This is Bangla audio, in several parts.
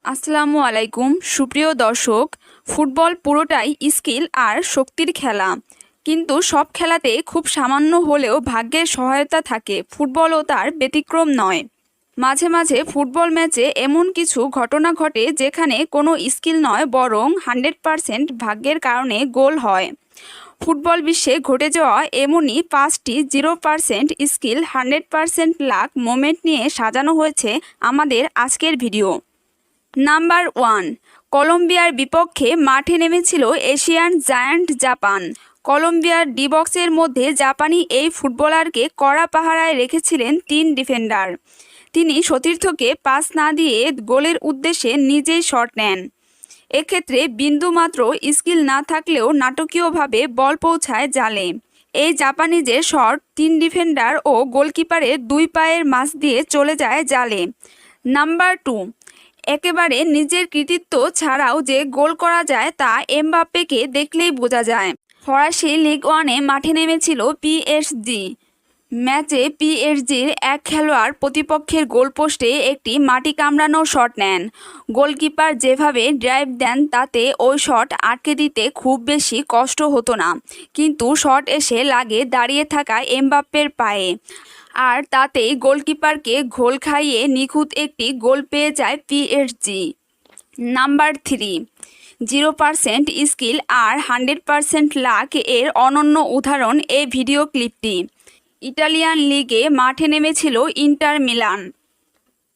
আসসালামু আলাইকুম সুপ্রিয় দর্শক। ফুটবল পুরোটাই স্কিল আর শক্তির খেলা, কিন্তু সব খেলাতে খুব সামান্য হলেও ভাগ্যের সহায়তা থাকে। ফুটবলও তার ব্যতিক্রম নয়। মাঝে মাঝে ফুটবল ম্যাচে এমন কিছু ঘটনা ঘটে যেখানে কোনো স্কিল নয়, বরং 100% ভাগ্যের কারণে গোল হয়। ফুটবল বিশ্বে ঘটে যাওয়া এমনই 5টি 0% স্কিল 100% লাক মোমেন্ট নিয়ে সাজানো হয়েছে আমাদের আজকের ভিডিও। নাম্বার 1, কলম্বিয়ার বিপক্ষে মাঠে নেমেছিল এশিয়ান জায়ান্ট জাপান। কলম্বিয়ার ডি বক্সের মধ্যে জাপানি এই ফুটবলারকে কড়া পাহারায় রেখেছিলেন 3 ডিফেন্ডার। তিনি সতীর্থকে পাস না দিয়ে গোলের উদ্দেশ্যে নিজেই শট নেন। এক্ষেত্রে বিন্দুমাত্র স্কিল না থাকলেও নাটকীয়ভাবে বল পৌঁছায় জালে। এই জাপানিজের শট 3 ডিফেন্ডার ও গোলকিপারের 2 পায়ের মাঝ দিয়ে চলে যায় জালে। নাম্বার 2, একেবারে নিজের কৃতিত্ব ছাড়াও যে গোল করা যায় তা এমবাপ্পেকে দেখলেই বোঝা যায়। ফরাসি লিগ 1-এ মাঠে নেমেছিল পিএসজি। ম্যাচে পিএসজির এক খেলোয়াড় প্রতিপক্ষের গোলপোস্টে একটি মাটি কামড়ানো শট নেন। গোলকিপার যেভাবে ড্রাইভ দেন তাতে ওই শট আটকে দিতে খুব বেশি কষ্ট হতো না, কিন্তু শট এসে লাগে দাঁড়িয়ে থাকা এমবাপ্পের পায়ে, আর তাতেই গোলকিপারকে ঘোল খাইয়ে নিখুঁত একটি গোল পেয়ে যায় পিএসজি। নাম্বার 3, 0% স্কিল আর 100% লাক এর অনন্য উদাহরণ এই ভিডিও ক্লিপটি। ইটালিয়ান লিগে মাঠে নেমেছিল ইন্টার মিলান।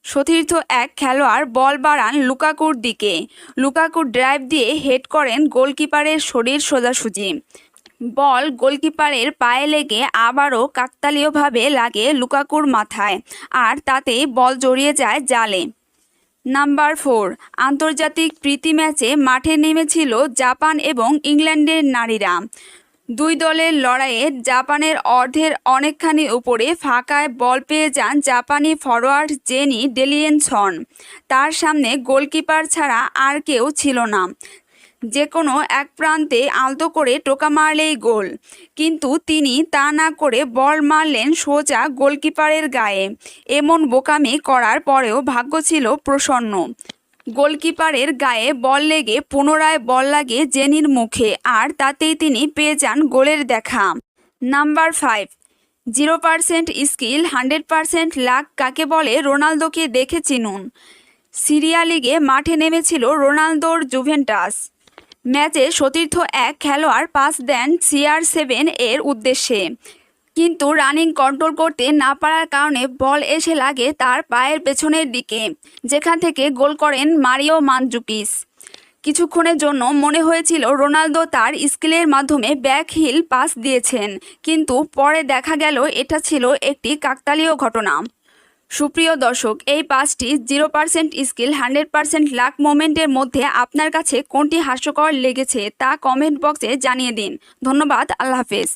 সতীর্থ এক খেলোয়াড় বল বাড়ান লুকাকুর দিকে। লুকাকু ড্রাইভ দিয়ে হেড করেন গোলকিপারের শরীর সোজাসুজি। বল গোলকিপারের পায়ে লেগে আবারও কাকতালীয়ভাবে লাগে লুকাকুর মাথায়, আর তাতেই বল জড়িয়ে যায় জালে। নাম্বার 4, আন্তর্জাতিক প্রীতি ম্যাচে মাঠে নেমেছিল জাপান এবং ইংল্যান্ডের নারীরা। দুই দলের লড়াইয়ে জাপানের অর্ধের অনেকখানি উপরে ফাঁকায় বল পেয়ে যান জাপানি ফরোয়ার্ড জেনি ডেলিয়েনসন। তার সামনে গোলকিপার ছাড়া আর কেউ ছিল না। যে কোনো এক প্রান্তে আলতো করে টোকা মারলেই গোল, কিন্তু তিনি তা না করে বল মারলেন সোজা গোলকিপারের গায়ে। এমন বোকামি করার পরেও ভাগ্য ছিল প্রসন্ন। গোলকিপারের গায়ে বল লেগে পুনরায় বল লাগে জেনির মুখে, আর তাতেই তিনি পেয়ে যান গোলের দেখা। নাম্বার 5, 0% স্কিল 100% লাক কাকে বলে রোনালদোকে দেখে চিনুন। সিরিয়া লিগে মাঠে নেমেছিল রোনালদোর জুভেন্টাস। ম্যাচে সতীর্থ এক খেলোয়াড় পাস দেন CR7 এর উদ্দেশ্যে, কিন্তু রানিং কন্ট্রোল করতে না পারার কারণে বল এসে লাগে তার পায়ের পেছনের দিকে, যেখান থেকে গোল করেন মারিও মানজুকিচ। কিছুক্ষণের জন্য মনে হয়েছিল রোনালদো তার স্কিলের মাধ্যমে ব্যাক হিল পাস দিয়েছেন, কিন্তু পরে দেখা গেল এটা ছিল একটি কাকতালীয় ঘটনা। সুপ্রিয় দর্শক, এই 5টি 0% স্কিল 100% লাক মোমেন্টের মধ্যে আপনার কাছে কোনটি হাস্যকর লেগেছে তা কমেন্ট বক্সে জানিয়ে দিন। ধন্যবাদ, আল্লাহ হাফেজ।